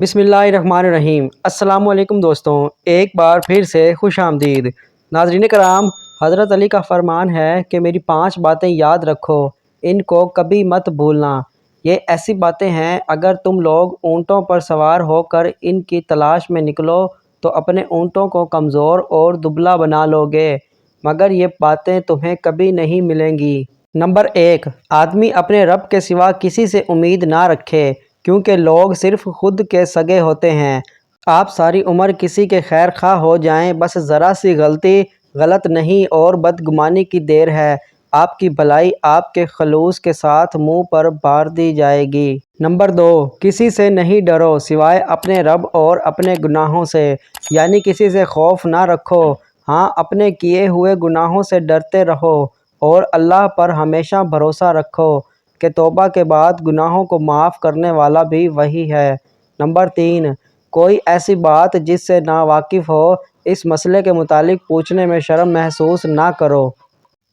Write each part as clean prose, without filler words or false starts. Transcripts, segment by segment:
بسم اللہ الرحمن الرحیم۔ السلام علیکم دوستوں، ایک بار پھر سے خوش آمدید۔ ناظرین کرام، حضرت علی کا فرمان ہے کہ میری 5 باتیں یاد رکھو، ان کو کبھی مت بھولنا۔ یہ ایسی باتیں ہیں، اگر تم لوگ اونٹوں پر سوار ہو کر ان کی تلاش میں نکلو تو اپنے اونٹوں کو کمزور اور دبلا بنا لو گے، مگر یہ باتیں تمہیں کبھی نہیں ملیں گی۔ نمبر 1، آدمی اپنے رب کے سوا کسی سے امید نہ رکھے، کیونکہ لوگ صرف خود کے سگے ہوتے ہیں۔ آپ ساری عمر کسی کے خیر خواہ ہو جائیں، بس ذرا سی غلطی غلط نہیں اور بدگمانی کی دیر ہے، آپ کی بھلائی آپ کے خلوص کے ساتھ منہ پر بار دی جائے گی۔ نمبر 2، کسی سے نہیں ڈرو سوائے اپنے رب اور اپنے گناہوں سے، یعنی کسی سے خوف نہ رکھو، ہاں اپنے کیے ہوئے گناہوں سے ڈرتے رہو اور اللہ پر ہمیشہ بھروسہ رکھو کہ توبہ کے بعد گناہوں کو معاف کرنے والا بھی وہی ہے۔ نمبر 3، کوئی ایسی بات جس سے ناواقف ہو، اس مسئلے کے متعلق پوچھنے میں شرم محسوس نہ کرو۔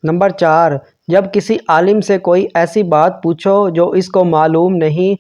نمبر 4، جب کسی عالم سے کوئی ایسی بات پوچھو جو اس کو معلوم نہیں،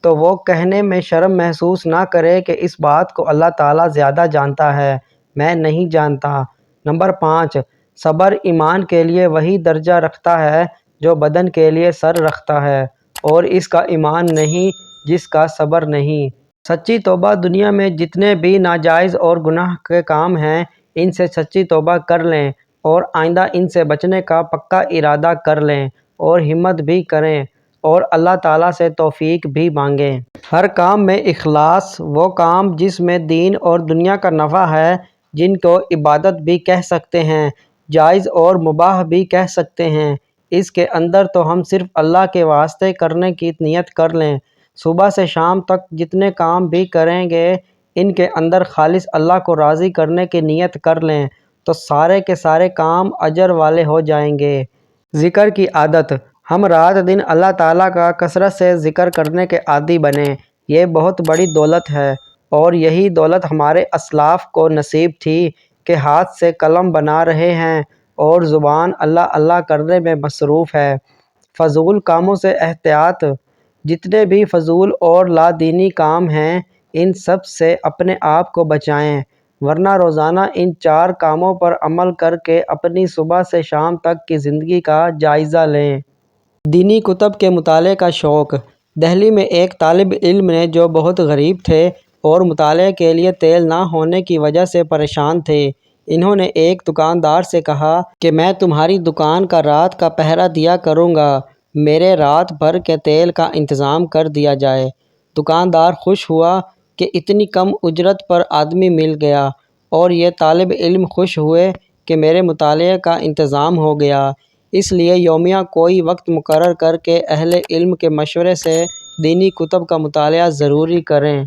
تو وہ کہنے میں شرم محسوس نہ کرے کہ اس بات کو اللہ تعالیٰ زیادہ جانتا ہے، میں نہیں جانتا۔ نمبر 5، صبر ایمان کے لیے وہی درجہ رکھتا ہے جو بدن کے لیے سر رکھتا ہے، اور اس کا ایمان نہیں جس کا صبر نہیں۔ سچی توبہ دنیا میں جتنے بھی ناجائز اور گناہ کے کام ہیں، ان سے سچی توبہ کر لیں اور آئندہ ان سے بچنے کا پکا ارادہ کر لیں اور ہمت بھی کریں اور اللہ تعالیٰ سے توفیق بھی مانگیں۔ ہر کام میں اخلاص، وہ کام جس میں دین اور دنیا کا نفع ہے، جن کو عبادت بھی کہہ سکتے ہیں، جائز اور مباح بھی کہہ سکتے ہیں، اس کے اندر تو ہم صرف اللہ کے واسطے کرنے کی نیت کر لیں۔ صبح سے شام تک جتنے کام بھی کریں گے، ان کے اندر خالص اللہ کو راضی کرنے کی نیت کر لیں تو سارے کے سارے کام اجر والے ہو جائیں گے۔ ذکر کی عادت، ہم رات دن اللہ تعالیٰ کا کثرت سے ذکر کرنے کے عادی بنیں، یہ بہت بڑی دولت ہے، اور یہی دولت ہمارے اسلاف کو نصیب تھی کہ ہاتھ سے قلم بنا رہے ہیں اور زبان اللہ اللہ کرنے میں مصروف ہے۔ فضول کاموں سے احتیاط، جتنے بھی فضول اور لادینی کام ہیں، ان سب سے اپنے آپ کو بچائیں، ورنہ روزانہ ان 4 کاموں پر عمل کر کے اپنی صبح سے شام تک کی زندگی کا جائزہ لیں۔ دینی کتب کے مطالعے کا شوق، دہلی میں ایک طالب علم نے جو بہت غریب تھے اور مطالعے کے لیے تیل نہ ہونے کی وجہ سے پریشان تھے، انہوں نے ایک دکاندار سے کہا کہ میں تمہاری دکان کا رات کا پہرہ دیا کروں گا، میرے رات بھر کے تیل کا انتظام کر دیا جائے۔ دکاندار خوش ہوا کہ اتنی کم اجرت پر آدمی مل گیا، اور یہ طالب علم خوش ہوئے کہ میرے مطالعے کا انتظام ہو گیا، اس لیے یومیہ کوئی وقت مقرر کر کے اہل علم کے مشورے سے دینی کتب کا مطالعہ ضروری کریں۔